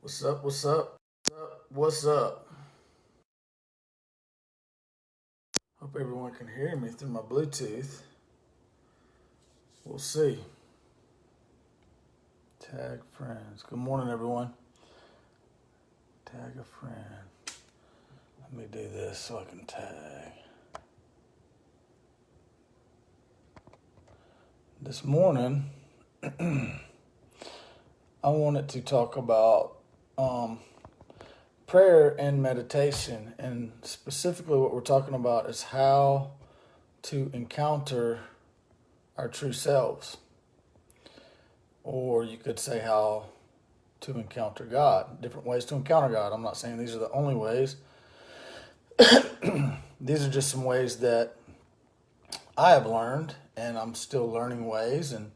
What's up? What's up? What's up? Hope everyone can hear me through my Bluetooth. We'll see. Tag friends. Good morning, everyone. Tag a friend. Let me do this so I can tag. This morning, I wanted to talk about prayer and meditation. And specifically, what we're talking about is how to encounter our true selves. Or you could say how to encounter God. Different ways to encounter God. I'm not saying these are the only ways. These are just some ways that I have learned, and I'm still learning ways and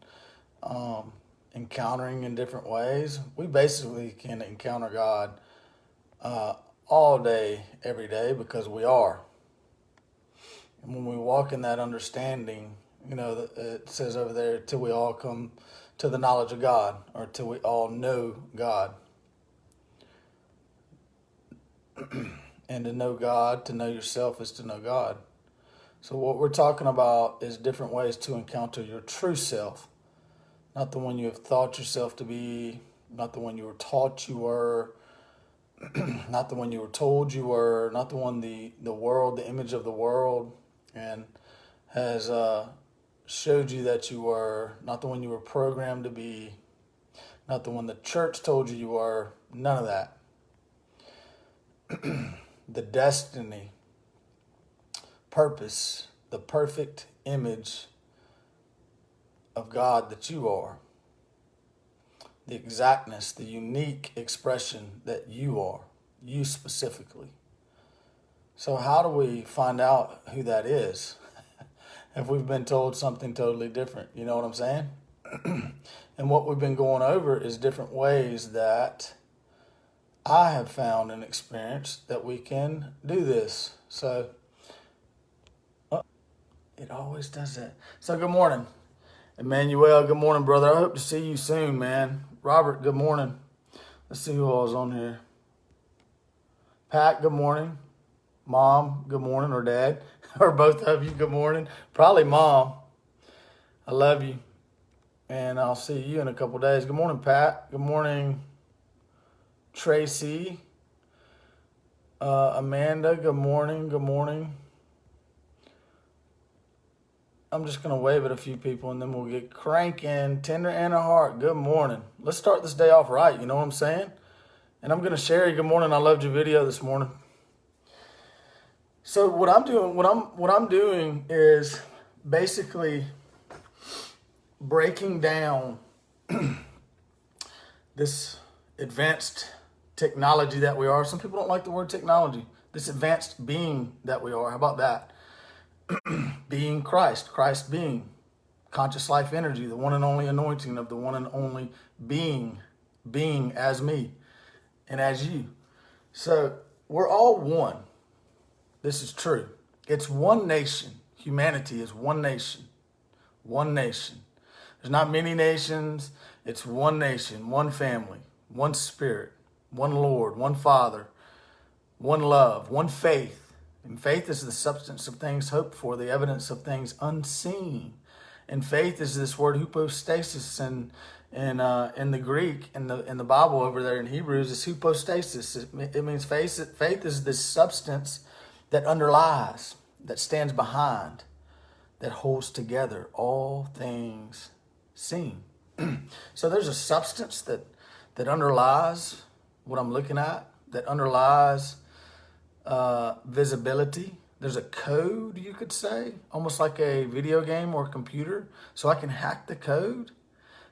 encountering in different ways. We basically can encounter God all day, every day, because we are. And when we walk in that understanding, it says over there, till we all come to the knowledge of God, or till we all know God. And to know God, to know yourself, is to know God. So what we're talking about is different ways to encounter your true self. Not the one you have thought yourself to be, not the one you were taught you were, not the one you were told you were, not the one the world, the image of the world, and has showed you that you were, not the one you were programmed to be, not the one the church told you were, none of that. The destiny, purpose, the perfect image of God that you are. The exactness, the unique expression that you are, you specifically. So how do we find out who that is if we've been told something totally different? You know what I'm saying? And what we've been going over is different ways that I have found and experienced that we can do this. So it always does that. So good morning, Emmanuel. Good morning, brother. I hope to see you soon, man. Robert, good morning. Let's see who all is on here. Pat, good morning. Mom, good morning, or Dad, or both of you, good morning. Probably Mom. I love you, and I'll see you in a couple days. Good morning, Pat. Good morning, Tracy. Amanda, good morning. Good morning. I'm just going to wave at a few people, and then we'll get cranking. Tender Anna Hart, good morning. Let's start this day off right, you know what I'm saying? And I'm going to share you, good morning. I loved your video this morning. So what I'm doing is basically breaking down this advanced technology that we are. Some people don't like the word technology. This advanced being that we are. How about that? Being Christ, Christ being, conscious life energy, the one and only anointing of the one and only being as me and as you. So we're all one. This is true. It's one nation. Humanity is one nation. One nation. There's not many nations. It's one nation, one family, one spirit, one Lord, one Father, one love, one faith. And faith is the substance of things hoped for, the evidence of things unseen. And faith is this word hypostasis, and in the Greek, in the Bible over there in Hebrews, is hypostasis. It means faith. Faith is this substance that underlies, that stands behind, that holds together all things seen. So there's a substance that underlies what I'm looking at, that underlies visibility. There's a code, you could say, almost like a video game or a computer, so I can hack the code.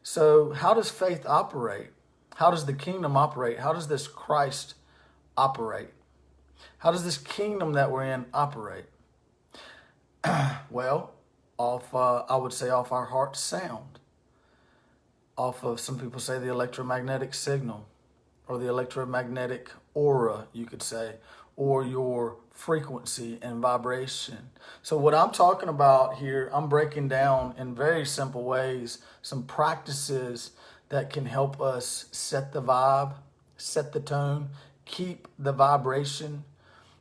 So how does faith operate? How does the kingdom operate? How does this Christ operate? How does this kingdom that we're in operate? Well, I would say off our heart's sound. Off of, some people say, the electromagnetic signal, or the electromagnetic aura, you could say, or your frequency and vibration. So what I'm talking about here, I'm breaking down in very simple ways some practices that can help us set the vibe, set the tone, keep the vibration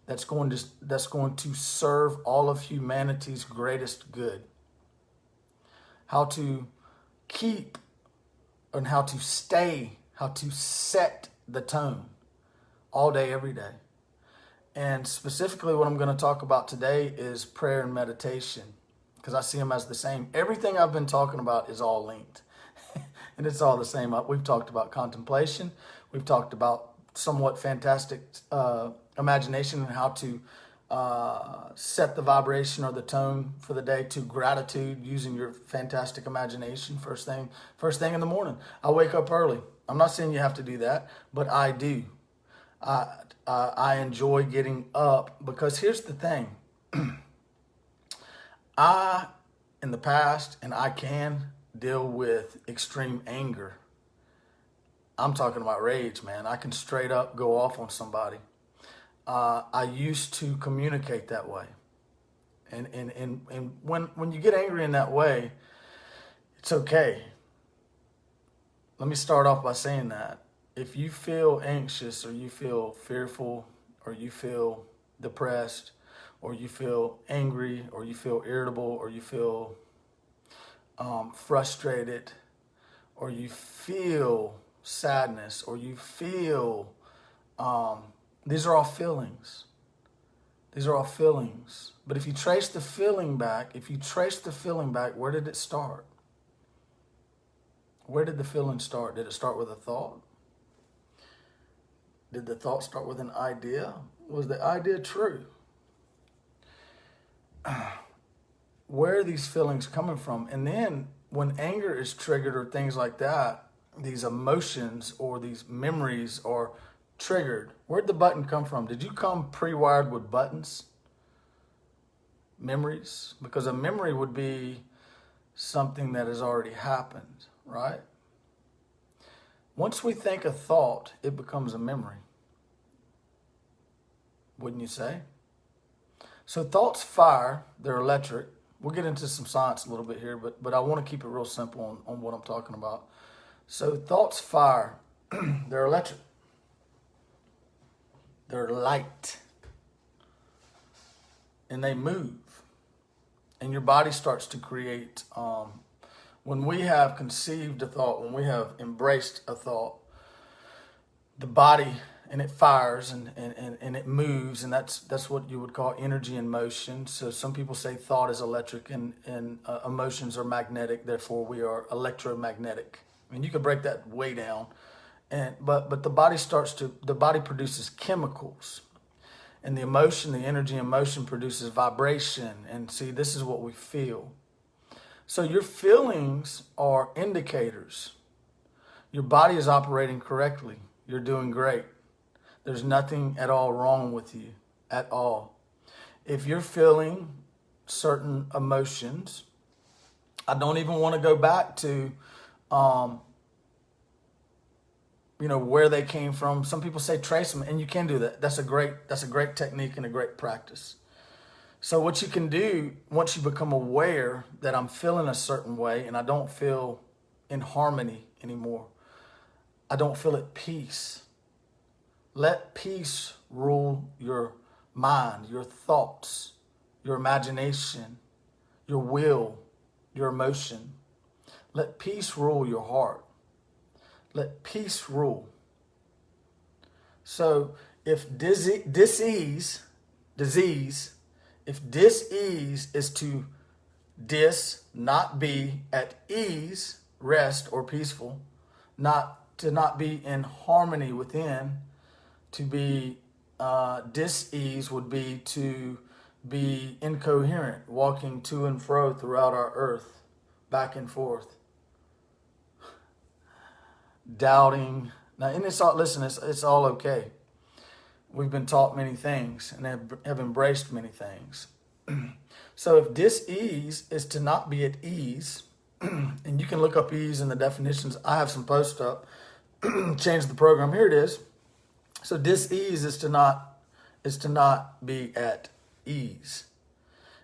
that's going to serve all of humanity's greatest good. How to keep and how to stay, how to set the tone all day, every day. And specifically what I'm going to talk about today is prayer and meditation, because I see them as the same. Everything I've been talking about is all linked. And it's all the same. We've talked about contemplation. We've talked about somewhat fantastic imagination and how to set the vibration or the tone for the day, to gratitude using your fantastic imagination first thing in the morning. I wake up early. I'm not saying you have to do that, but I do. I enjoy getting up, because here's the thing. In the past, and I can deal with extreme anger. I'm talking about rage, man. I can straight up go off on somebody. I used to communicate that way. And when you get angry in that way, it's okay. Let me start off by saying that. If you feel anxious, or you feel fearful, or you feel depressed, or you feel angry, or you feel irritable, or you feel frustrated, or you feel sadness, or you feel, these are all feelings. These are all feelings. But if you trace the feeling back, where did it start? Where did the feeling start? Did it start with a thought? Did the thought start with an idea? Was the idea true? Where are these feelings coming from? And then when anger is triggered or things like that, these emotions or these memories are triggered. Where'd the button come from? Did you come pre-wired with buttons? Memories? Because a memory would be something that has already happened, right? Once we think a thought, it becomes a memory. Wouldn't you say? So thoughts fire, they're electric. We'll get into some science a little bit here, but I want to keep it real simple on what I'm talking about. So thoughts fire, they're electric. They're light. And they move. And your body starts to create, when we have conceived a thought, when we have embraced a thought, the body, and it fires and it moves, and that's what you would call energy in motion. So some people say thought is electric and emotions are magnetic, therefore we are electromagnetic. I mean, you could break that way down. But the body produces chemicals. And the emotion, the energy in motion produces vibration. And see, this is what we feel. So your feelings are indicators. Your body is operating correctly. You're doing great. There's nothing at all wrong with you, at all. If you're feeling certain emotions, I don't even want to go back to, where they came from. Some people say trace them, and you can do that. That's a great technique and a great practice. So what you can do, once you become aware that I'm feeling a certain way and I don't feel in harmony anymore, I don't feel at peace. Let peace rule your mind, your thoughts, your imagination, your will, your emotion. Let peace rule your heart. Let peace rule. So if dis-ease is to not be at ease, rest, or peaceful, to not be in harmony within, to be dis-ease would be to be incoherent, walking to and fro throughout our earth, back and forth, doubting. Now, and it's all okay. We've been taught many things and have embraced many things. So if dis-ease is to not be at ease, and you can look up ease in the definitions. I have some posts up. Change the program. Here it is. So dis-ease is to not be at ease.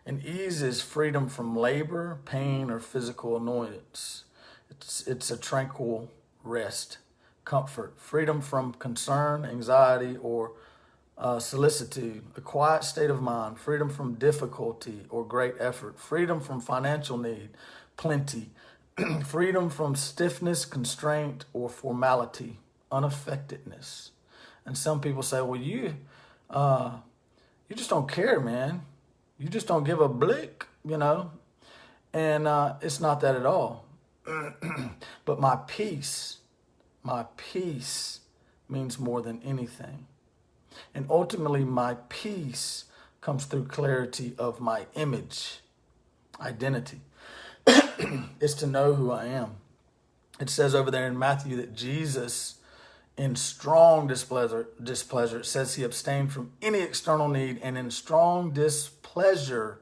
And ease is freedom from labor, pain, or physical annoyance. It's a tranquil rest, comfort, freedom from concern, anxiety, or solicitude, a quiet state of mind, freedom from difficulty or great effort, freedom from financial need, plenty, freedom from stiffness, constraint, or formality, unaffectedness. And some people say, well, you just don't care, man. You just don't give a blick, you know. And it's not that at all. But my peace means more than anything. And ultimately, my peace comes through clarity of my image, identity. It's to know who I am. It says over there in Matthew that Jesus, in strong displeasure, it says he abstained from any external need, and in strong displeasure,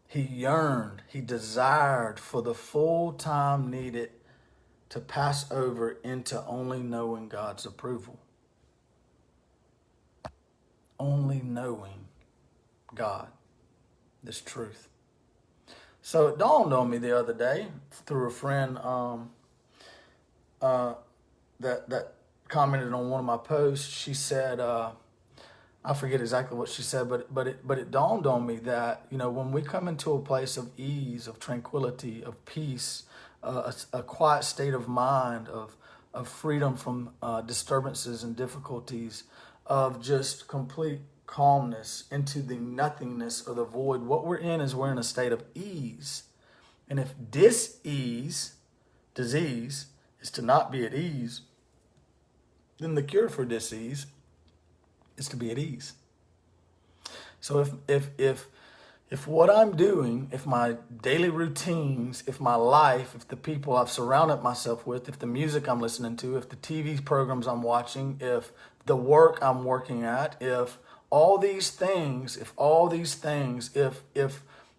he yearned, he desired for the full time needed to pass over into only knowing God's approval. Only knowing God, this truth. So it dawned on me the other day through a friend that commented on one of my posts. She said, I forget exactly what she said, but it dawned on me that, you know, when we come into a place of ease, of tranquility, of peace, a quiet state of mind, of freedom from disturbances and difficulties, of just complete calmness into the nothingness or the void, what we're in is we're in a state of ease. And if disease is to not be at ease, then the cure for disease is to be at ease. So if what I'm doing, if my daily routines, if my life, if the people I've surrounded myself with, if the music I'm listening to, if the TV programs I'm watching, if the work I'm working at, if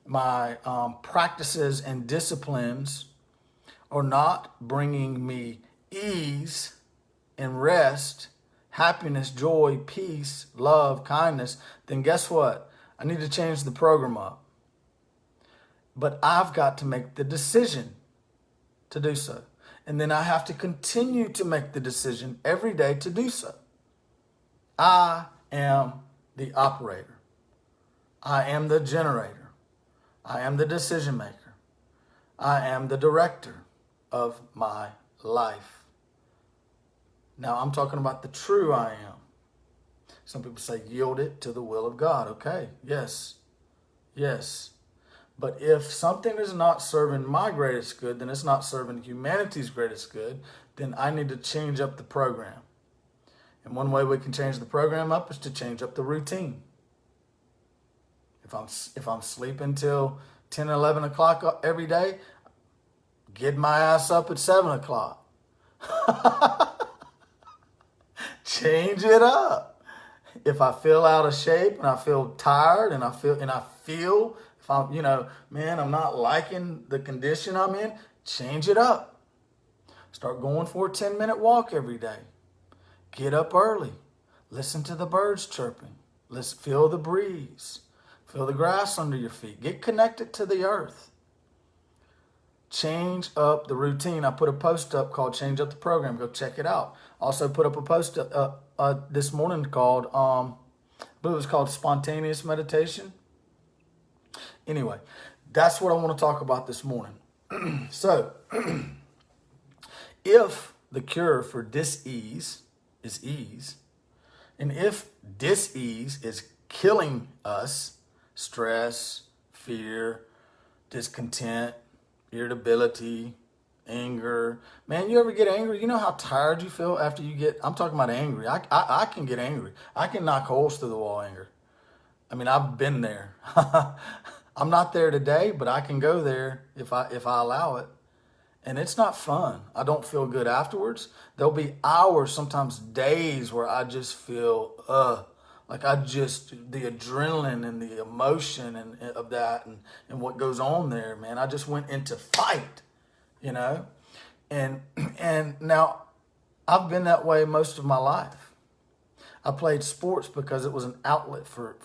my practices and disciplines are not bringing me ease and rest, happiness, joy, peace, love, kindness, then guess what? I need to change the program up. But I've got to make the decision to do so. And then I have to continue to make the decision every day to do so. I am the operator. I am the generator. I am the decision maker. I am the director of my life. Now I'm talking about the true I am. Some people say yield it to the will of God. Okay, yes. But if something is not serving my greatest good, then it's not serving humanity's greatest good, then I need to change up the program. And one way we can change the program up is to change up the routine. If I'm sleeping till 10, 11 o'clock every day, get my ass up at 7 o'clock. Change it up. If I feel out of shape and I feel tired and I feel if I'm, man, I'm not liking the condition I'm in, change it up. Start going for a 10-minute walk every day. Get up early. Listen to the birds chirping. Feel the breeze. Feel the grass under your feet. Get connected to the earth. Change up the routine. I put a post up called Change Up the Program. Go check it out. Also put up a post this morning called, I believe it was called Spontaneous Meditation. Anyway, that's what I want to talk about this morning. So, if the cure for dis-ease is ease, and if dis-ease is killing us, stress, fear, discontent, irritability, anger. Man, you ever get angry? You know how tired you feel after you get, I'm talking about angry. I can get angry. I can knock holes through the wall anger. I mean, I've been there. I'm not there today, but I can go there if I allow it. And it's not fun. I don't feel good afterwards. There'll be hours, sometimes days, where I just feel, the adrenaline and the emotion of that and what goes on there, man. I just went into fight, And now I've been that way most of my life. I played sports because it was an outlet for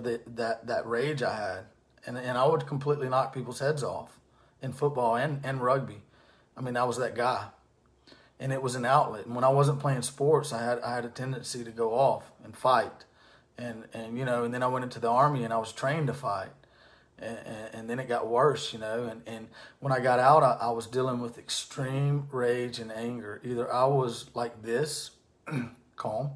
that rage I had. And I would completely knock people's heads off in football and rugby. I mean, I was that guy. And it was an outlet. And when I wasn't playing sports, I had a tendency to go off and fight. And you know, and then I went into the Army and I was trained to fight. And then it got worse, you know. And when I got out, I was dealing with extreme rage and anger. Either I was like this, calm,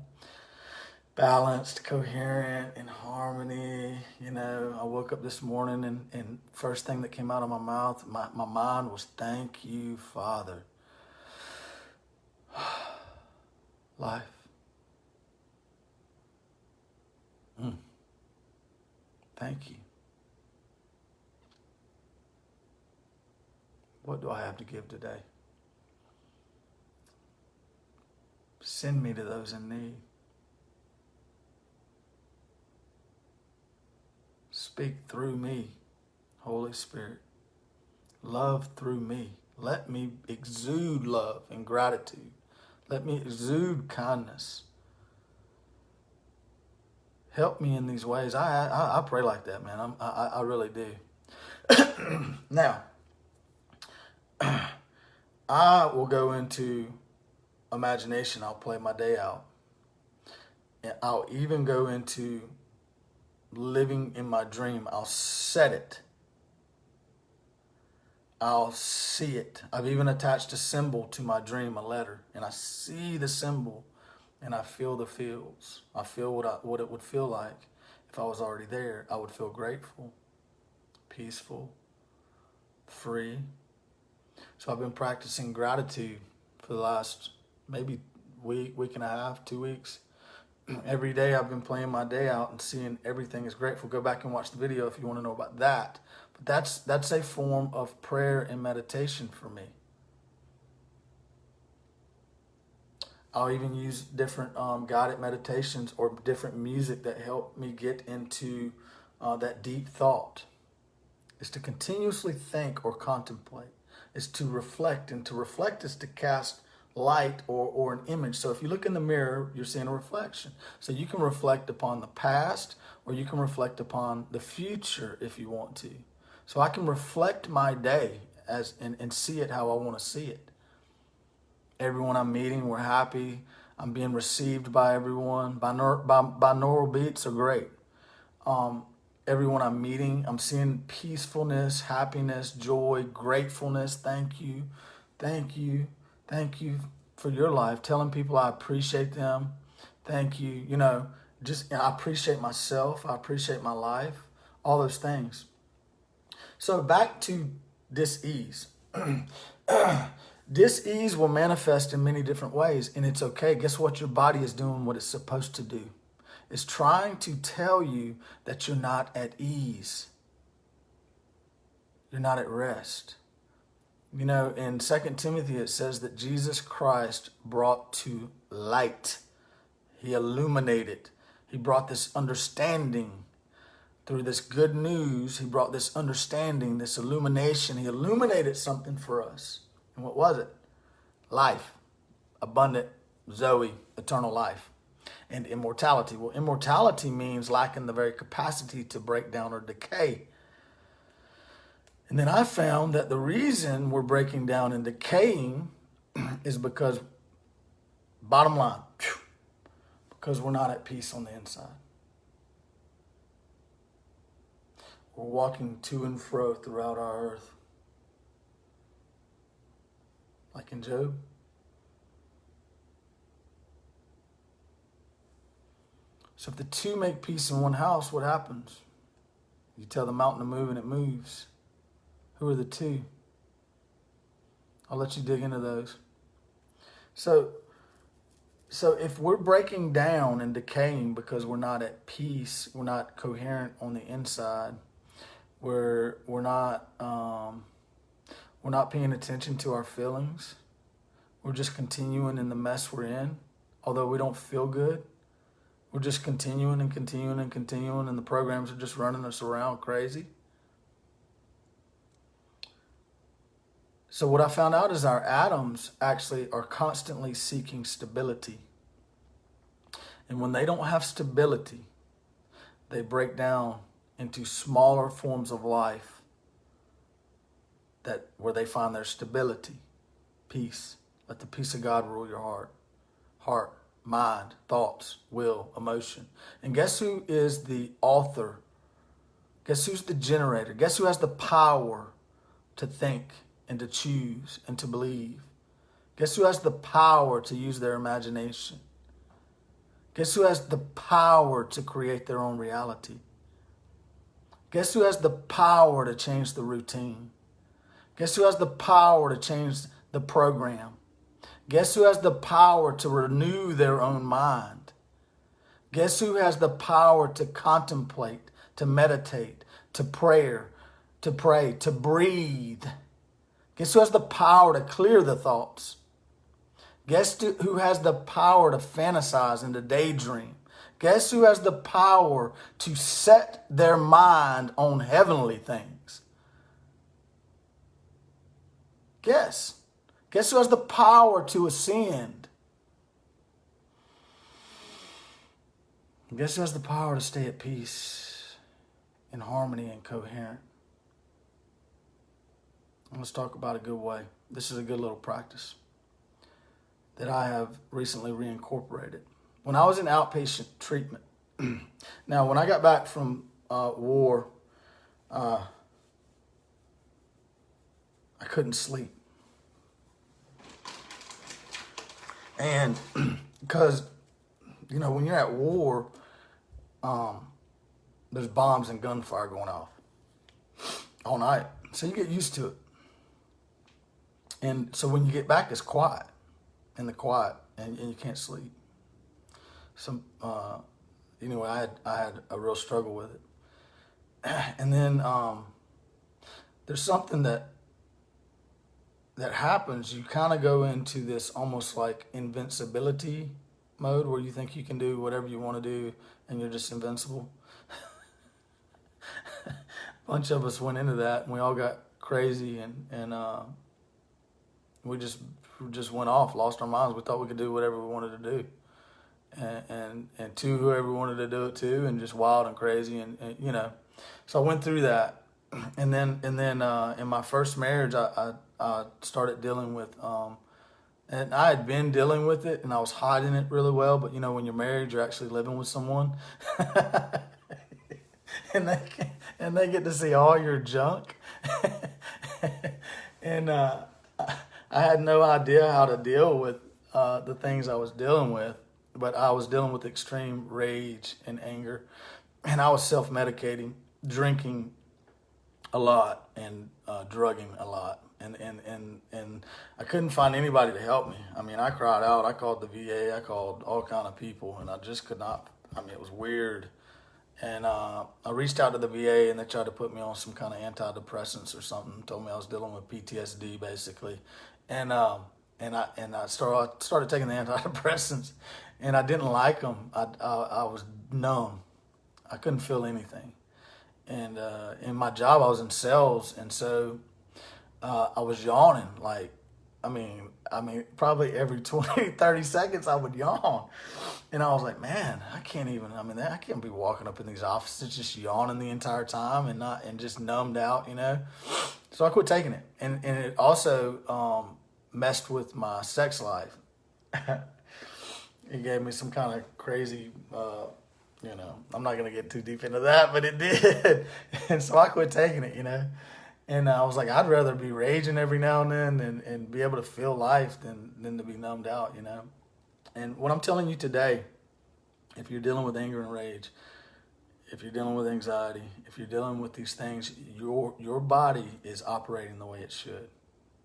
balanced, coherent, in harmony. You know, I woke up this morning and first thing that came out of my mouth, my mind was, thank you, Father. Life. Thank you. What do I have to give today? Send me to those in need. Speak through me, Holy Spirit. Love through me. Let me exude love and gratitude. Let me exude kindness. Help me in these ways. I pray like that, man. I really do. Now, I will go into imagination. I'll play my day out. And I'll even go into living in my dream. I'll set it. I'll see it. I've even attached a symbol to my dream, a letter, and I see the symbol and I feel the feels. I feel what it would feel like if I was already there. I would feel grateful, peaceful, free. So I've been practicing gratitude for the last maybe week and a half, 2 weeks. Every day I've been playing my day out and seeing everything is grateful. Go back and watch the video if you want to know about that. But that's a form of prayer and meditation for me. I'll even use different guided meditations or different music that help me get into that deep thought. It's to continuously think or contemplate. It's to reflect, and to reflect is to cast light or an image. So if you look in the mirror, you're seeing a reflection. So you can reflect upon the past or you can reflect upon the future if you want to. So I can reflect my day and see it how I want to see it. Everyone I'm meeting, we're happy. I'm being received by everyone. Binaural beats are great. Everyone I'm meeting, I'm seeing peacefulness, happiness, joy, gratefulness. Thank you. Thank you. Thank you for your life. Telling people I appreciate them. Thank you. You know, I appreciate myself. I appreciate my life. All those things. So back to dis-ease. Dis-ease will manifest in many different ways, and it's okay. Guess what? Your body is doing what it's supposed to do. It's trying to tell you that you're not at ease. You're not at rest. You know, in 2 Timothy, it says that Jesus Christ brought to light. He illuminated. He brought this understanding. Through this good news, he brought this understanding, this illumination. He illuminated something for us. And what was it? Life, abundant, Zoe, eternal life, and immortality. Well, immortality means lacking the very capacity to break down or decay. And then I found that the reason we're breaking down and decaying is because, bottom line, because we're not at peace on the inside. We're walking to and fro throughout our earth. Like in Job. So if the two make peace in one house, what happens? You tell the mountain to move and it moves. Who are the two? I'll let you dig into those. So if we're breaking down and decaying because we're not at peace, we're not coherent on the inside, we're not paying attention to our feelings. We're just continuing in the mess we're in, although we don't feel good. We're just continuing and continuing and continuing, and the programs are just running us around crazy. So what I found out is our atoms actually are constantly seeking stability. And when they don't have stability, they break down into smaller forms of life where they find their stability, peace, Let the peace of God rule your heart, mind, thoughts, will, emotion. And guess who is the author? Guess who's the generator? Guess who has the power to think and to choose and to believe? Guess who has the power to use their imagination? Guess who has the power to create their own reality? Guess who has the power to change the routine? Guess who has the power to change the program? Guess who has the power to renew their own mind? Guess who has the power to contemplate, to meditate, to pray, to breathe? Guess who has the power to clear the thoughts? Guess who has the power to fantasize and to daydream? Guess who has the power to set their mind on heavenly things? Guess. Guess who has the power to ascend? Guess who has the power to stay at peace, in harmony and coherent? Let's talk about a good way. This is a good little practice that I have recently reincorporated. When I was in outpatient treatment, now when I got back from war, I couldn't sleep. And because, you know, when you're at war, there's bombs and gunfire going off all night. So you get used to it. And so when you get back, it's quiet, in the quiet, and you can't sleep. Anyway, I had a real struggle with it. And then there's something that happens. You kind of go into this almost like invincibility mode where you think you can do whatever you want to do and you're just invincible. A bunch of us went into that and we all got crazy and we just went off, lost our minds. We thought we could do whatever we wanted to do. And to whoever wanted to do it to, and just wild and crazy, and you know. So I went through that, and then in my first marriage, I started dealing with, and I had been dealing with it, and I was hiding it really well. But you know, when you're married, you're actually living with someone, and they get to see all your junk, and I had no idea how to deal with the things I was dealing with. But I was dealing with extreme rage and anger, and I was self-medicating, drinking a lot and drugging a lot, and I couldn't find anybody to help me. I mean, I cried out. I called the VA. I called all kind of people, and I just could not. I mean, it was weird. And I reached out to the VA, and they tried to put me on some kind of antidepressants or something. Told me I was dealing with PTSD, basically, and I started taking the antidepressants, and I didn't like them. I was numb. I couldn't feel anything. And in my job, I was in sales, and so I was yawning. Like, I mean, probably every 20, 30 seconds I would yawn. And I was like, man, I can't be walking up in these offices just yawning the entire time and just numbed out, you know? So I quit taking it. And it also messed with my sex life. It gave me some kind of crazy, you know, I'm not going to get too deep into that, but it did. And so I quit taking it, you know. And I was like, I'd rather be raging every now and then and be able to feel life than to be numbed out, you know. And what I'm telling you today, if you're dealing with anger and rage, if you're dealing with anxiety, if you're dealing with these things, your body is operating the way it should.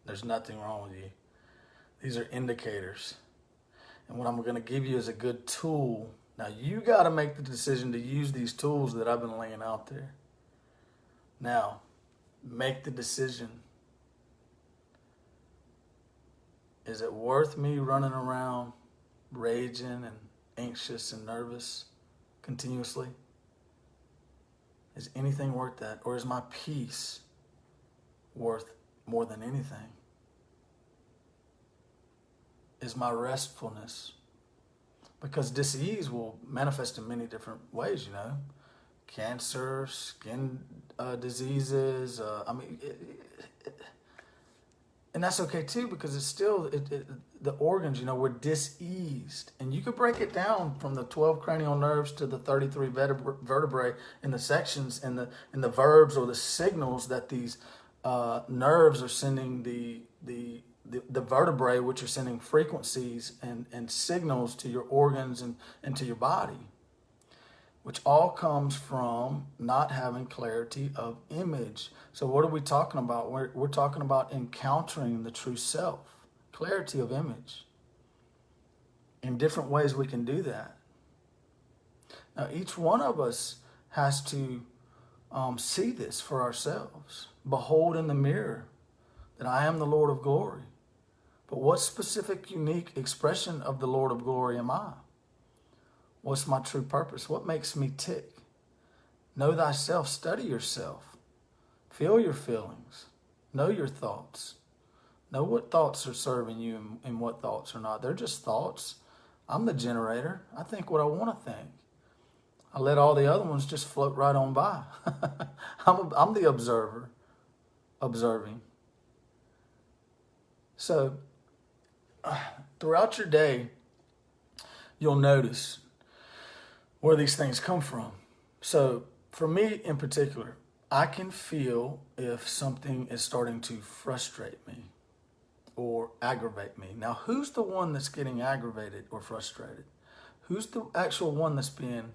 There's nothing wrong with you. These are indicators. And what I'm going to give you is a good tool. Now, you got to make the decision to use these tools that I've been laying out there. Now, make the decision. Is it worth me running around raging and anxious and nervous continuously? Is anything worth that? Or is my peace worth more than anything? Is my restfulness? Because disease will manifest in many different ways, you know. Cancer, skin diseases. And that's okay too, because it's still the organs. We're diseased, and you could break it down from the 12 cranial nerves to the 33 vertebrae in the sections and the verbs or the signals that these nerves are sending the vertebrae, which are sending frequencies and signals to your organs and to your body, which all comes from not having clarity of image. So what are we talking about? We're talking about encountering the true self, clarity of image. In different ways we can do that. Now, each one of us has to see this for ourselves. Behold in the mirror that I am the Lord of glory. But what specific, unique expression of the Lord of glory am I? What's my true purpose? What makes me tick? Know thyself, study yourself. Feel your feelings. Know your thoughts. Know what thoughts are serving you and what thoughts are not. They're just thoughts. I'm the generator. I think what I want to think. I let all the other ones just float right on by. I'm the observer, observing. So, throughout your day, you'll notice where these things come from. So for me in particular, I can feel if something is starting to frustrate me or aggravate me. Now, who's the one that's getting aggravated or frustrated? Who's the actual one that's being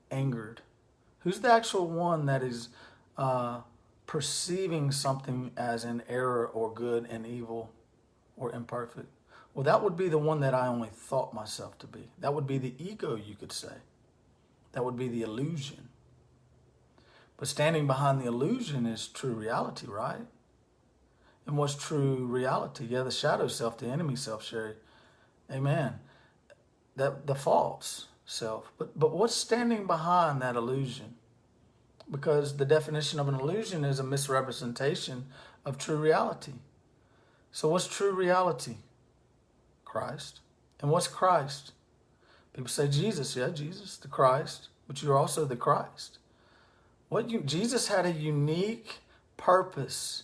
angered? Who's the actual one that is perceiving something as an error or good and evil or imperfect? Well, that would be the one that I only thought myself to be. That would be the ego, you could say. That would be the illusion. But standing behind the illusion is true reality, right? And what's true reality? Yeah, the shadow self, the enemy self, Sherry. Amen. The false self. But what's standing behind that illusion? Because the definition of an illusion is a misrepresentation of true reality. So what's true reality? Christ. And what's Christ? People say Jesus. Yeah, Jesus, the Christ. But you're also the Christ. Jesus had a unique purpose.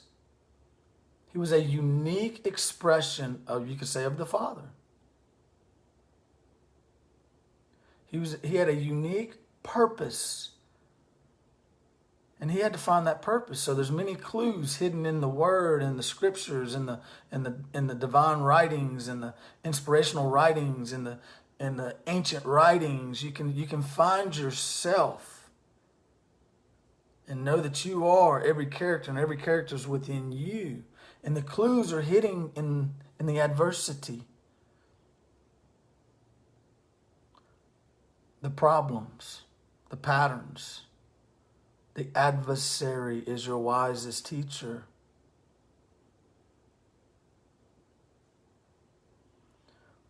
He was a unique expression of, you could say, of the Father. He had a unique purpose. And he had to find that purpose. So there's many clues hidden in the Word and the Scriptures and the divine writings and the inspirational writings and the ancient writings. You can find yourself and know that you are every character, and every character is within you. And the clues are hidden in the adversity, the problems, the patterns. The adversary is your wisest teacher.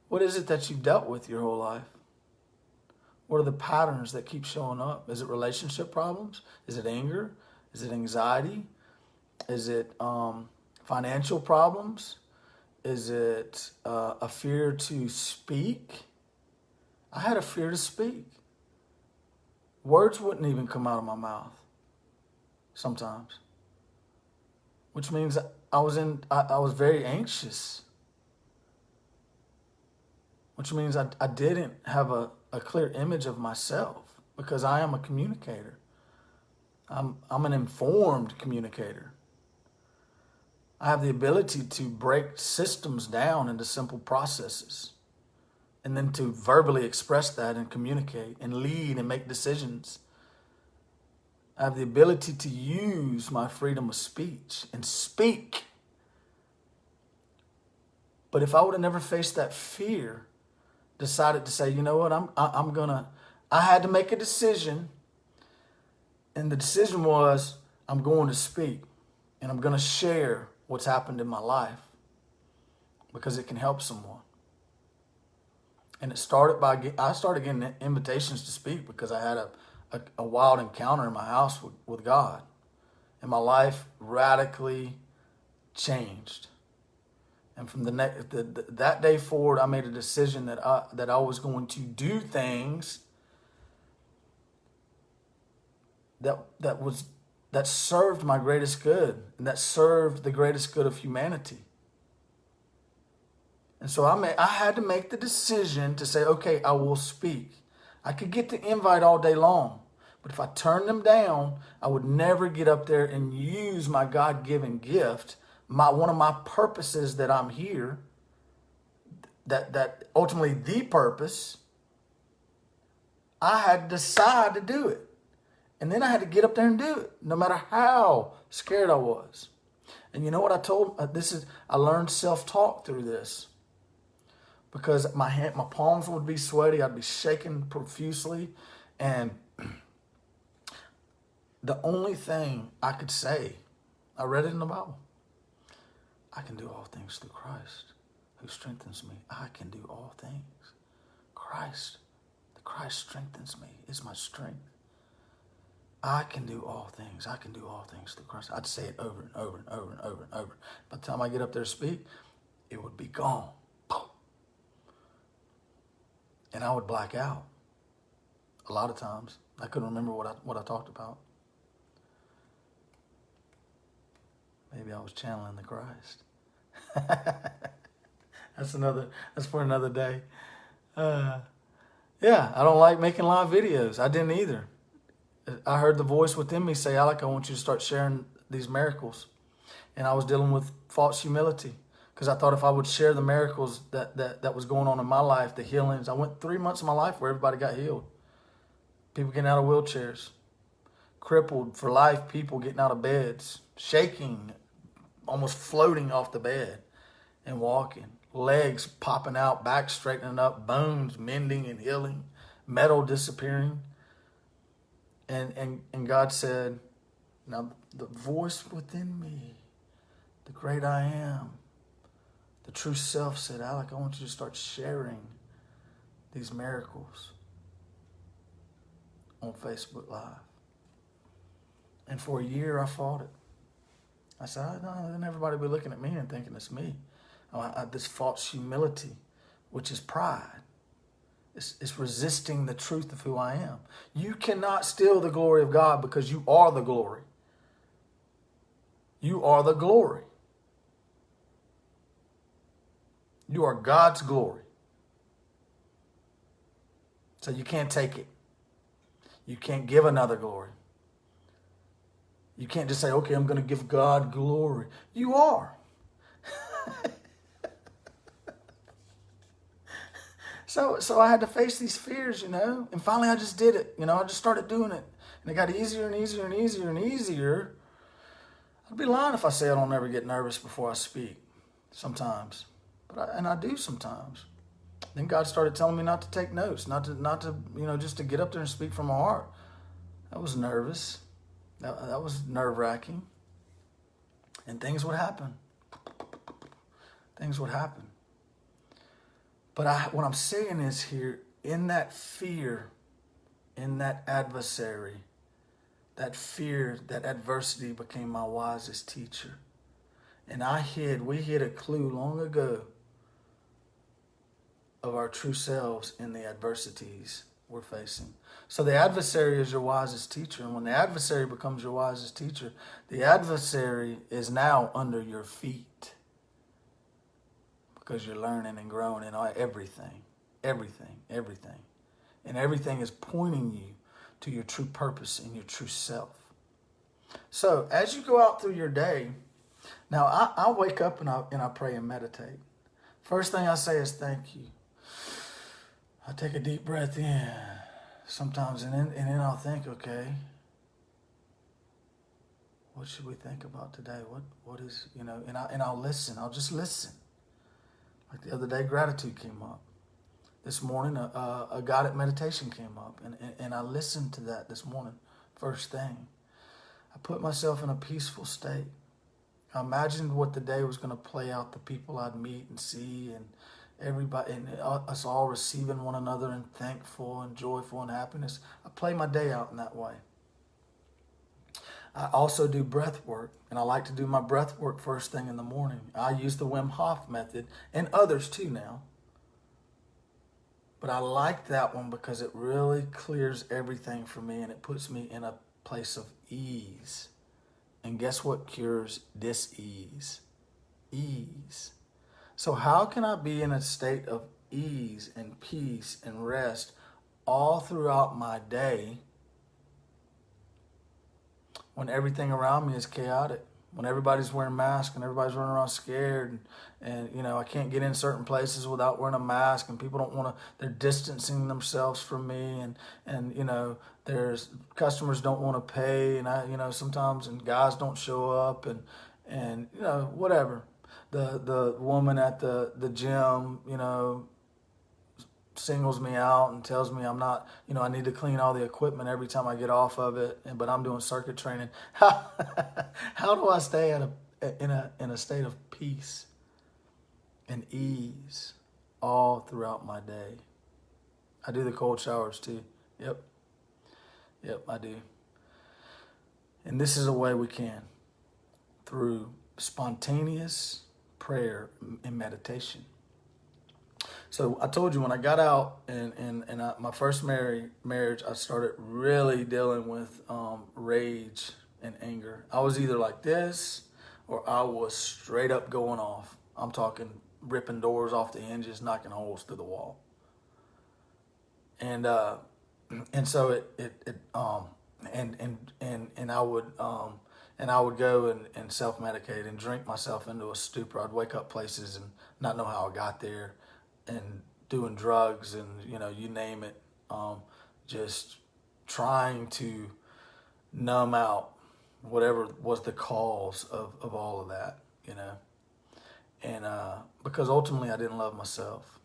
What is it that you've dealt with your whole life? What are the patterns that keep showing up? Is it relationship problems? Is it anger? Is it anxiety? Is it financial problems? Is it a fear to speak? I had a fear to speak. Words wouldn't even come out of my mouth sometimes, which means I was very anxious, which means I didn't have a clear image of myself, because I am a communicator. I'm an informed communicator. I have the ability to break systems down into simple processes and then to verbally express that and communicate and lead and make decisions. I have the ability to use my freedom of speech and speak. But if I would have never faced that fear, decided to say, you know what, I had to make a decision. And the decision was, I'm going to speak and I'm going to share what's happened in my life because it can help someone. And it started I started getting invitations to speak because I had a wild encounter in my house with God. And my life radically changed. And from that day forward, I made a decision that I was going to do things that served my greatest good, and that served the greatest good of humanity. And so I had to make the decision to say, okay, I will speak. I could get the invite all day long, but if I turned them down, I would never get up there and use my God-given gift, one of my purposes that I'm here, that ultimately the purpose. I had to decide to do it. And then I had to get up there and do it, no matter how scared I was. And you know what I told? I learned self-talk through this, because my palms would be sweaty. I'd be shaking profusely, and the only thing I could say, I read it in the Bible. I can do all things through Christ who strengthens me. I can do all things. Christ strengthens me. Is my strength. I can do all things. I can do all things through Christ. I'd say it over and over and over and over and over. By the time I get up there to speak, it would be gone. And I would black out. A lot of times, I couldn't remember what I talked about. Maybe I was channeling the Christ. That's for another day. Yeah, I don't like making live videos. I didn't either. I heard the voice within me say, Alec, I want you to start sharing these miracles. And I was dealing with false humility, because I thought if I would share the miracles that was going on in my life, the healings. I went 3 months of my life where everybody got healed. People getting out of wheelchairs. Crippled for life people getting out of beds. Shaking, almost floating off the bed and walking. Legs popping out, back straightening up, bones mending and healing, metal disappearing. And God said, now the voice within me, the great I am, the true self said, Alec, I want you to start sharing these miracles on Facebook Live. And for a year I fought it. I said, no, then everybody will be looking at me and thinking it's me. This false humility, which is pride. It's resisting the truth of who I am. You cannot steal the glory of God, because you are the glory. You are the glory. You are God's glory. So you can't take it. You can't give another glory. You can't just say, okay, I'm going to give God glory. You are. So I had to face these fears, and finally I just did it. I just started doing it. And it got easier and easier and easier and easier. I'd be lying if I say I don't ever get nervous before I speak sometimes. And I do sometimes. Then God started telling me not to take notes, not to just to get up there and speak from my heart. I was nervous. That was nerve-wracking. And things would happen. Things would happen. But what I'm saying is here, in that fear, in that adversary, that fear, that adversity became my wisest teacher. And we hid a clue long ago of our true selves in the adversities we're facing. So the adversary is your wisest teacher. And when the adversary becomes your wisest teacher, the adversary is now under your feet. Because you're learning and growing in everything. And everything is pointing you to your true purpose and your true self. So as you go out through your day, now I wake up and I pray and meditate. First thing I say is thank you. I take a deep breath in sometimes, and then I'll think, okay, what should we think about today? What is, and I'll listen. I'll just listen. Like the other day, gratitude came up. This morning, a guided meditation came up, and I listened to that this morning, first thing. I put myself in a peaceful state. I imagined what the day was going to play out, the people I'd meet and see, and everybody, and us all receiving one another and thankful and joyful and happiness. I play my day out in that way. I also do breath work, and I like to do my breath work first thing in the morning. I use the Wim Hof method, and others too now. But I like that one because it really clears everything for me, and it puts me in a place of ease. And guess what cures dis-ease? Ease. So how can I be in a state of ease and peace and rest all throughout my day when everything around me is chaotic? When everybody's wearing masks and everybody's running around scared, and you know, I can't get in certain places without wearing a mask, and people don't want to, they're distancing themselves from me, and you know, there's customers don't want to pay, and I, you know, sometimes, and guys don't show up, and you know, whatever. The woman at the gym, you know, singles me out and tells me I'm not, you know, I need to clean all the equipment every time I get off of it, but I'm doing circuit training. How do I stay in a state of peace and ease all throughout my day? I do the cold showers too. Yep, I do. And this is a way we can, through spontaneous prayer and meditation. So I told you when I got out my first marriage, I started really dealing with rage and anger. I was either like this or I was straight up going off. I'm talking ripping doors off the hinges, knocking holes through the wall. And so I would go and self-medicate and drink myself into a stupor. I'd wake up places and not know how I got there, and doing drugs and, you know, you name it, just trying to numb out whatever was the cause of all of that, you know. And because ultimately I didn't love myself.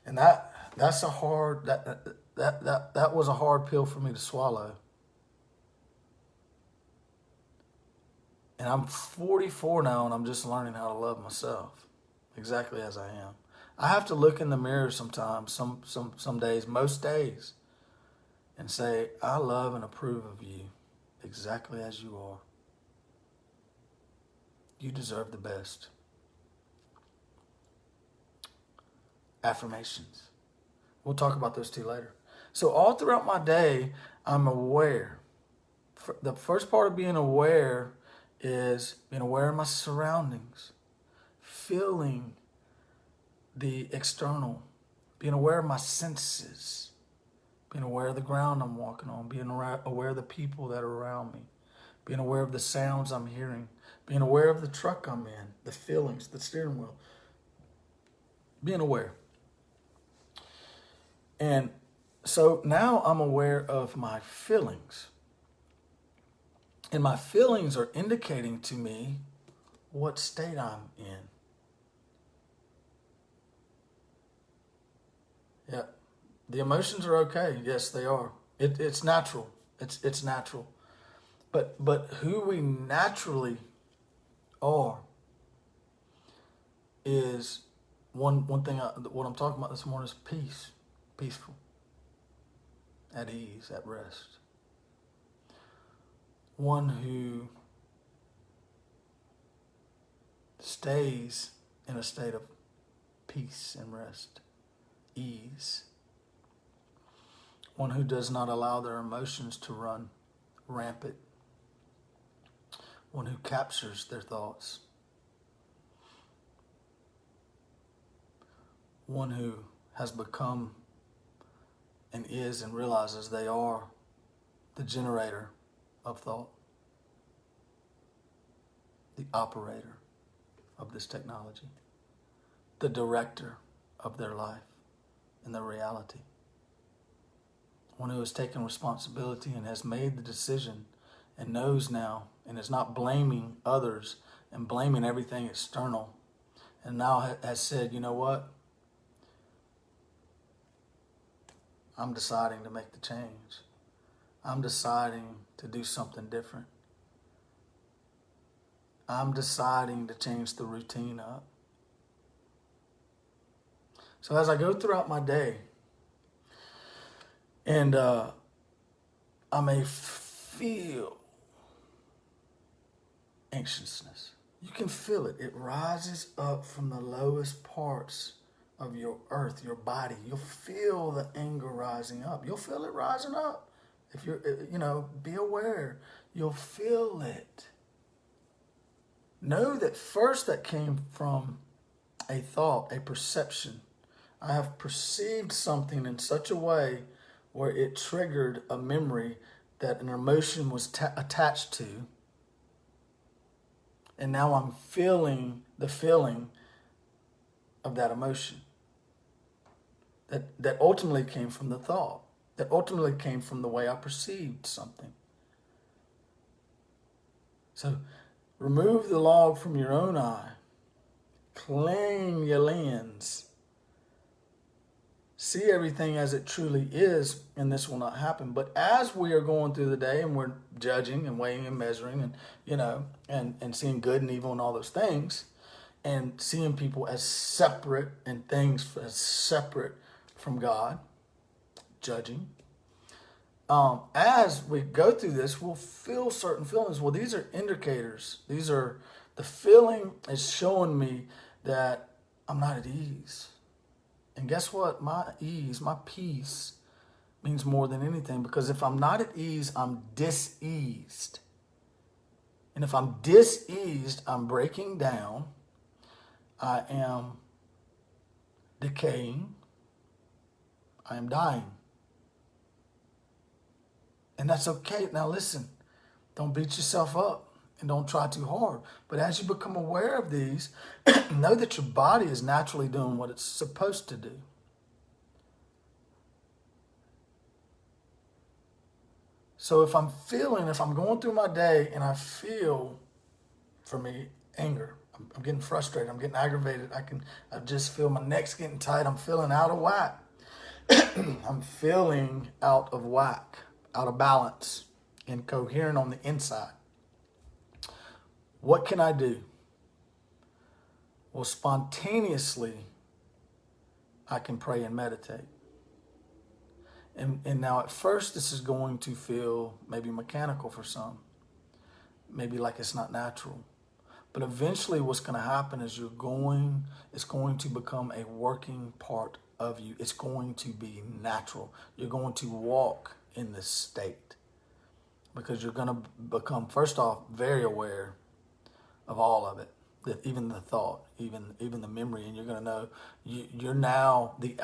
And that's a hard, that was a hard pill for me to swallow. And I'm 44 now, and I'm just learning how to love myself exactly as I am. I have to look in the mirror sometimes, some days, most days, and say, I love and approve of you exactly as you are. You deserve the best. Affirmations. We'll talk about those two later. So all throughout my day, I'm aware. The first part of being aware is being aware of my surroundings, feeling the external, being aware of my senses, being aware of the ground I'm walking on, being aware of the people that are around me, being aware of the sounds I'm hearing, being aware of the truck I'm in, the feelings, the steering wheel, being aware. And so now I'm aware of my feelings. And my feelings are indicating to me what state I'm in. Yeah. The emotions are okay. Yes, they are. It's natural. It's natural. But who we naturally are is one thing. What I'm talking about this morning is peace, peaceful, at ease, at rest. One who stays in a state of peace and rest, ease. One who does not allow their emotions to run rampant. One who captures their thoughts. One who has become and is and realizes they are the generator of thought, the operator of this technology, the director of their life and their reality. One who has taken responsibility and has made the decision and knows now and is not blaming others and blaming everything external, and now has said, you know what? I'm deciding to make the change. I'm deciding to do something different. I'm deciding to change the routine up. So as I go throughout my day, and I may feel anxiousness. You can feel it. It rises up from the lowest parts of your earth, your body. You'll feel the anger rising up. You'll feel it rising up. If you're, be aware. You'll feel it. know that first that came from a thought, a perception. I have perceived something in such a way where it triggered a memory that an emotion was attached to. And now I'm feeling the feeling of that emotion. That ultimately came from the thought. That ultimately came from the way I perceived something. So remove the log from your own eye. Clean your lens. See everything as it truly is, and this will not happen. But as we are going through the day and we're judging and weighing and measuring and seeing good and evil and all those things, and seeing people as separate and things as separate from God, judging. As we go through this, we'll feel certain feelings. Well, these are indicators. The feeling is showing me that I'm not at ease. And guess what? My ease, my peace means more than anything, because if I'm not at ease, I'm diseased. And if I'm diseased, I'm breaking down. I am decaying. I am dying. And that's okay. Now listen, don't beat yourself up and don't try too hard. But as you become aware of these, know that your body is naturally doing what it's supposed to do. So if I'm going through my day and I feel, for me, anger, I'm getting frustrated, I'm getting aggravated, I just feel my neck's getting tight, I'm feeling out of whack. I'm feeling out of whack, out of balance, incoherent on the inside. What can I do? Well, spontaneously, I can pray and meditate. And now at first, this is going to feel maybe mechanical for some, maybe like it's not natural. But eventually what's going to happen is it's going to become a working part of you. It's going to be natural. You're going to walk in this state because you're going to become, first off, very aware of all of it, even the thought, even the memory, and you're going to know you're now the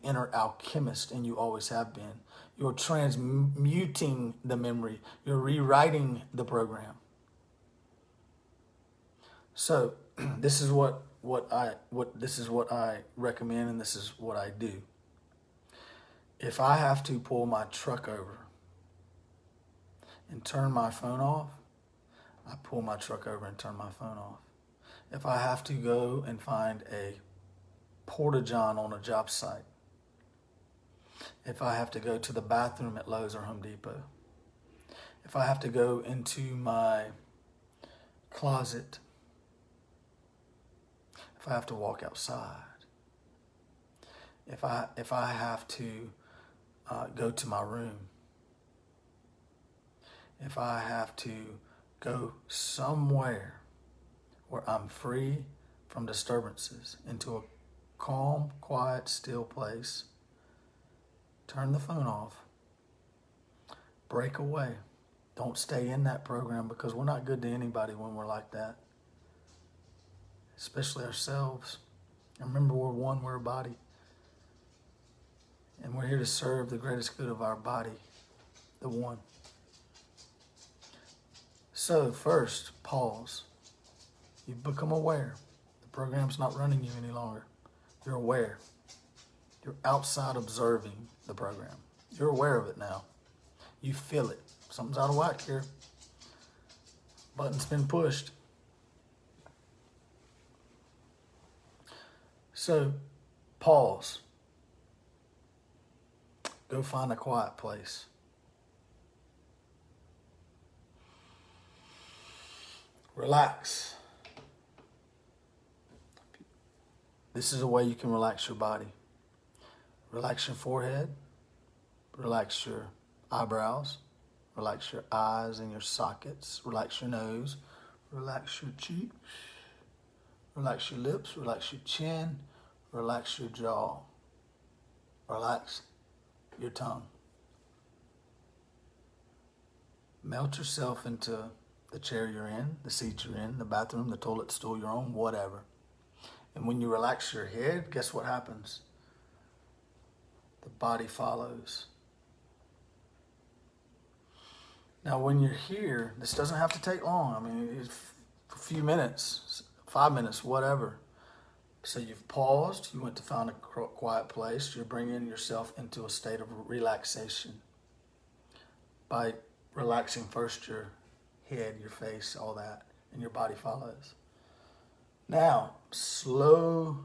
inner alchemist, and you always have been. You're transmuting the memory. You're rewriting the program. So this is what I recommend, and this is what I do. If I have to pull my truck over and turn my phone off, I pull my truck over and turn my phone off. If I have to go and find a porta-john on a job site, if I have to go to the bathroom at Lowe's or Home Depot, if I have to go into my closet, if I have to walk outside, if I have to go to my room, if I have to go somewhere where I'm free from disturbances, into a calm, quiet, still place, turn the phone off, break away. Don't stay in that program, because we're not good to anybody when we're like that, especially ourselves. And remember, we're one, we're a body. And we're here to serve the greatest good of our body, the one. So first, pause. You become aware. The program's not running you any longer. You're aware. You're outside observing the program. You're aware of it now. You feel it. Something's out of whack here. Button's been pushed. So, pause. Go find a quiet place. Relax. This is a way you can relax your body. Relax your forehead. Relax your eyebrows. Relax your eyes and your sockets. Relax your nose. Relax your cheeks. Relax your lips. Relax your chin. Relax your jaw. Relax your tongue. Melt yourself into the chair you're in, the seat you're in, the bathroom, the toilet stool you're on, whatever. And when you relax your head, guess what happens? The body follows. Now, when you're here, this doesn't have to take long. I mean, it's a few minutes, 5 minutes, whatever. So you've paused, you went to find a quiet place, you're bringing yourself into a state of relaxation by relaxing first your head, your face, all that, and your body follows. Now, slow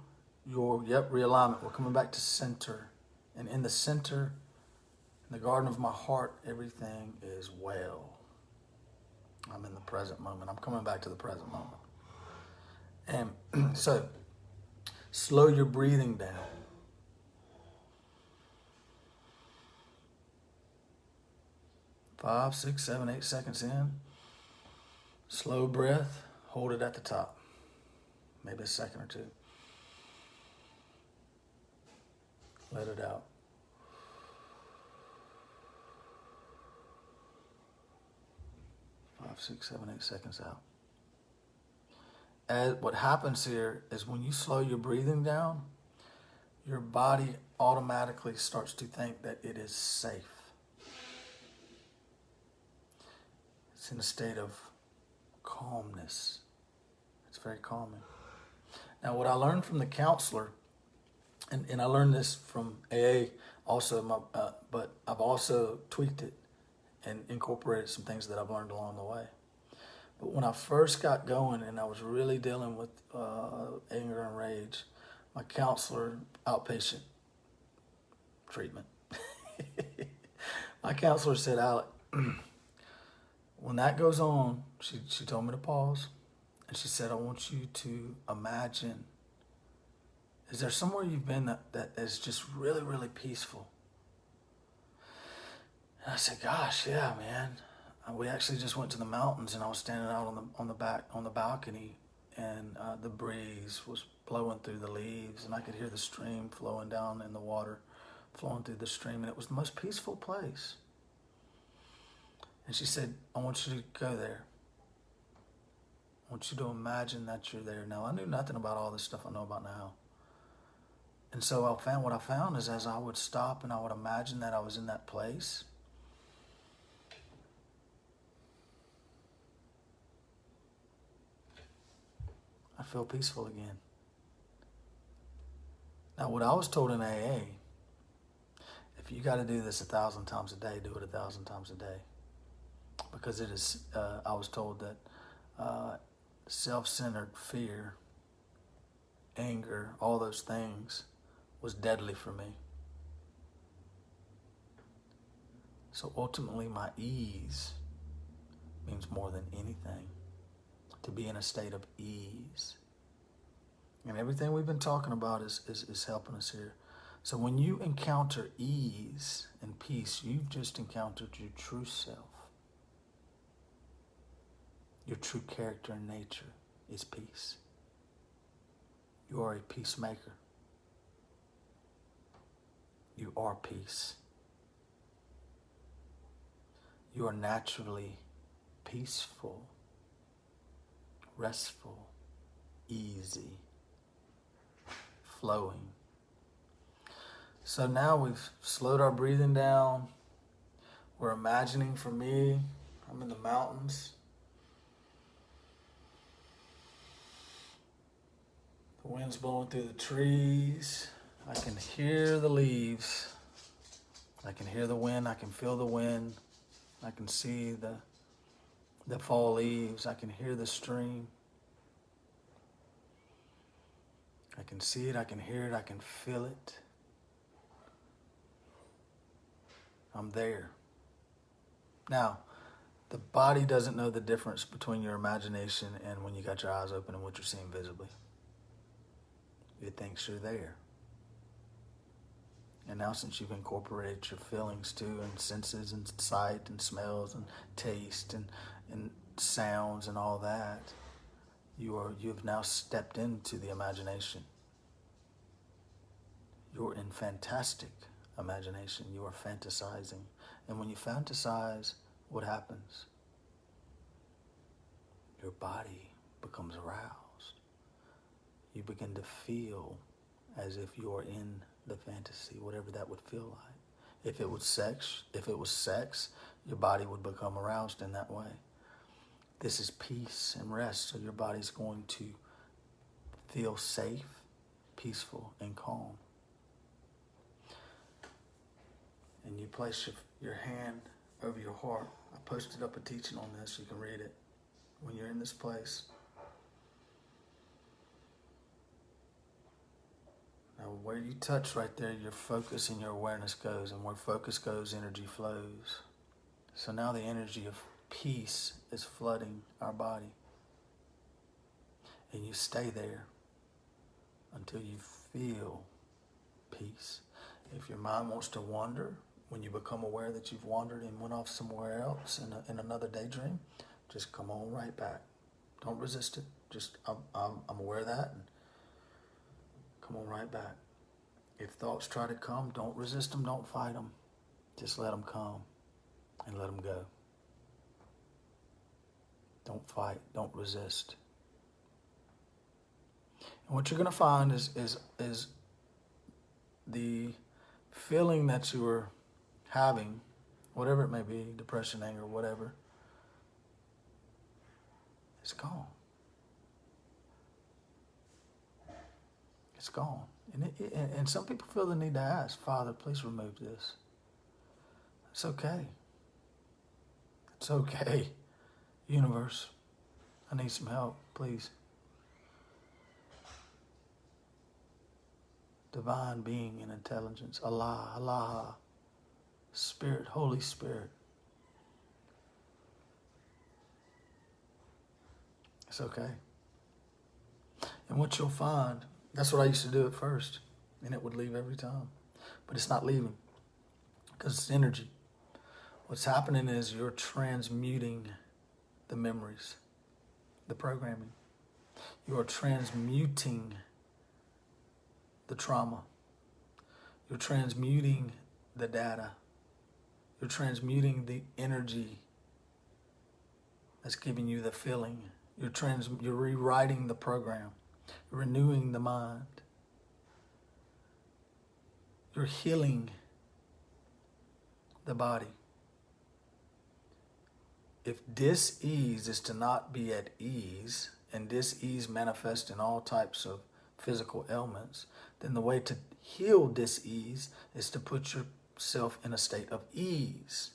your, realignment. We're coming back to center. And in the center, in the garden of my heart, everything is well. I'm in the present moment. I'm coming back to the present moment. And so, slow your breathing down. 5, 6, 7, 8 seconds in. Slow breath. Hold it at the top. Maybe a second or two. Let it out. 5, 6, 7, 8 seconds out. And what happens here is when you slow your breathing down, your body automatically starts to think that it is safe. It's in a state of calmness. It's very calming. Now, what I learned from the counselor, and I learned this from AA also, but I've also tweaked it and incorporated some things that I've learned along the way. But when I first got going and I was really dealing with anger and rage, my counselor, outpatient treatment, my counselor said, Alec, when that goes on, she told me to pause. And she said, I want you to imagine, is there somewhere you've been that is just really, really peaceful? And I said, gosh, yeah, man. We actually just went to the mountains, and I was standing out on the balcony, and the breeze was blowing through the leaves, and I could hear the stream flowing down in the water, flowing through the stream, and it was the most peaceful place. And she said, I want you to go there. I want you to imagine that you're there. Now, I knew nothing about all this stuff I know about now. And so what I found is as I would stop and I would imagine that I was in that place, I feel peaceful again. Now, what I was told in AA, if you got to do this 1,000 times a day, do it 1,000 times a day. Because it is, I was told that self-centered fear, anger, all those things was deadly for me. So ultimately, my ease means more than anything. To be in a state of ease. And everything we've been talking about is helping us here. So when you encounter ease and peace, you've just encountered your true self. Your true character and nature is peace. You are a peacemaker. You are peace. You are naturally peaceful, restful, easy, flowing. So now we've slowed our breathing down. We're imagining, for me, I'm in the mountains. The wind's blowing through the trees. I can hear the leaves. I can hear the wind. I can feel the wind. I can see the fall leaves. I can hear the stream. I can see it. I can hear it. I can feel it. I'm there. Now, the body doesn't know the difference between your imagination and when you got your eyes open and what you're seeing visibly. It thinks you're there. And now since you've incorporated your feelings too, and senses and sight and smells and taste and sounds and all that, you've now stepped into the imagination. You're in fantastic imagination. You are fantasizing. And when you fantasize, what happens? your body becomes aroused. You begin to feel as if you are in the fantasy, whatever that would feel like. If it was sex, your body would become aroused in that way. This is peace and rest, so your body's going to feel safe, peaceful, and calm. And you place your hand over your heart. I posted up a teaching on this. You can read it when you're in this place. Now, where you touch right there, your focus and your awareness goes. And where focus goes, energy flows. So now the energy of peace is flooding our body. And you stay there until you feel peace. If your mind wants to wander, when you become aware that you've wandered and went off somewhere else in another daydream, just come on right back. Don't resist it. Just, I'm aware of that. And come on right back. If thoughts try to come, don't resist them, don't fight them. Just let them come and let them go. Don't fight, don't resist. And what you're going to find is the feeling that you are having, whatever it may be, depression, anger, whatever, it's gone. It's gone. And some people feel the need to ask, Father, please remove this. It's okay. It's okay. Universe, I need some help, please. Divine being and intelligence, Allah, Spirit, Holy Spirit. It's okay. And what you'll find, that's what I used to do at first, and it would leave every time. But it's not leaving, because it's energy. What's happening is you're transmuting the memories, the programming. You are transmuting the trauma. You're transmuting the data. You're transmuting the energy that's giving you the feeling. You're rewriting the program. You're renewing the mind. You're healing the body. If dis-ease is to not be at ease, and dis-ease manifests in all types of physical ailments, then the way to heal dis-ease is to put yourself in a state of ease.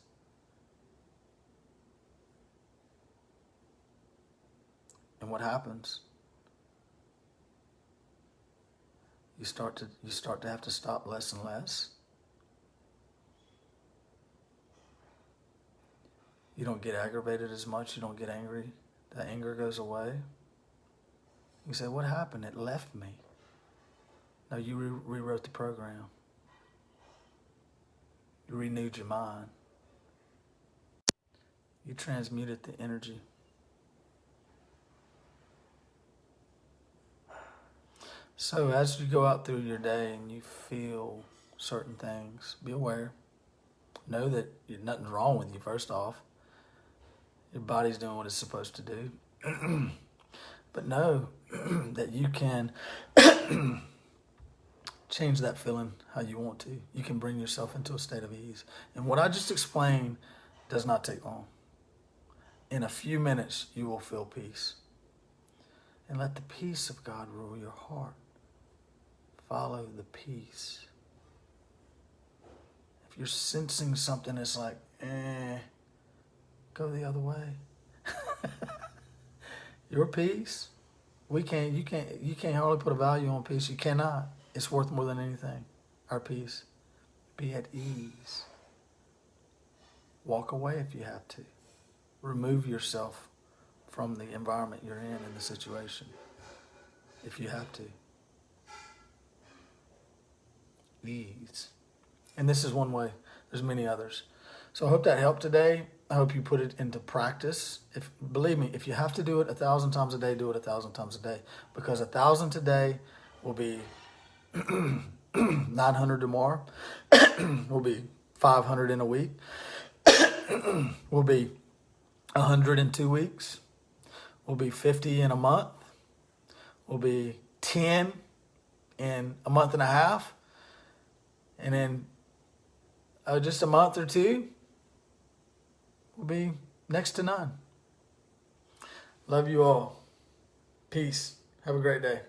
And what happens? You start to have to stop less and less. You don't get aggravated as much. You don't get angry. The anger goes away. You say, what happened? It left me. No, you rewrote the program. You renewed your mind. You transmuted the energy. So as you go out through your day and you feel certain things, be aware. Know that nothing's wrong with you, first off. Your body's doing what it's supposed to do. But know that you can change that feeling how you want to. You can bring yourself into a state of ease. And what I just explained does not take long. In a few minutes, you will feel peace. And let the peace of God rule your heart. Follow the peace. If you're sensing something that's like, go the other way. Your peace, you can't hardly put a value on peace. You cannot. It's worth more than anything. Our peace. Be at ease. Walk away if you have to. Remove yourself from the environment you're in the situation, if you have to. Ease. And this is one way. There's many others. So I hope that helped today. I hope you put it into practice. Believe me, if you have to do it 1,000 times a day, do it 1,000 times a day. Because 1,000 today will be 900 tomorrow. Will be 500 in a week. Will be 100 in 2 weeks. We'll be 50 in a month. We'll be 10 in a month and a half. And then just a month or two, we'll be next to none. Love you all. Peace. Have a great day.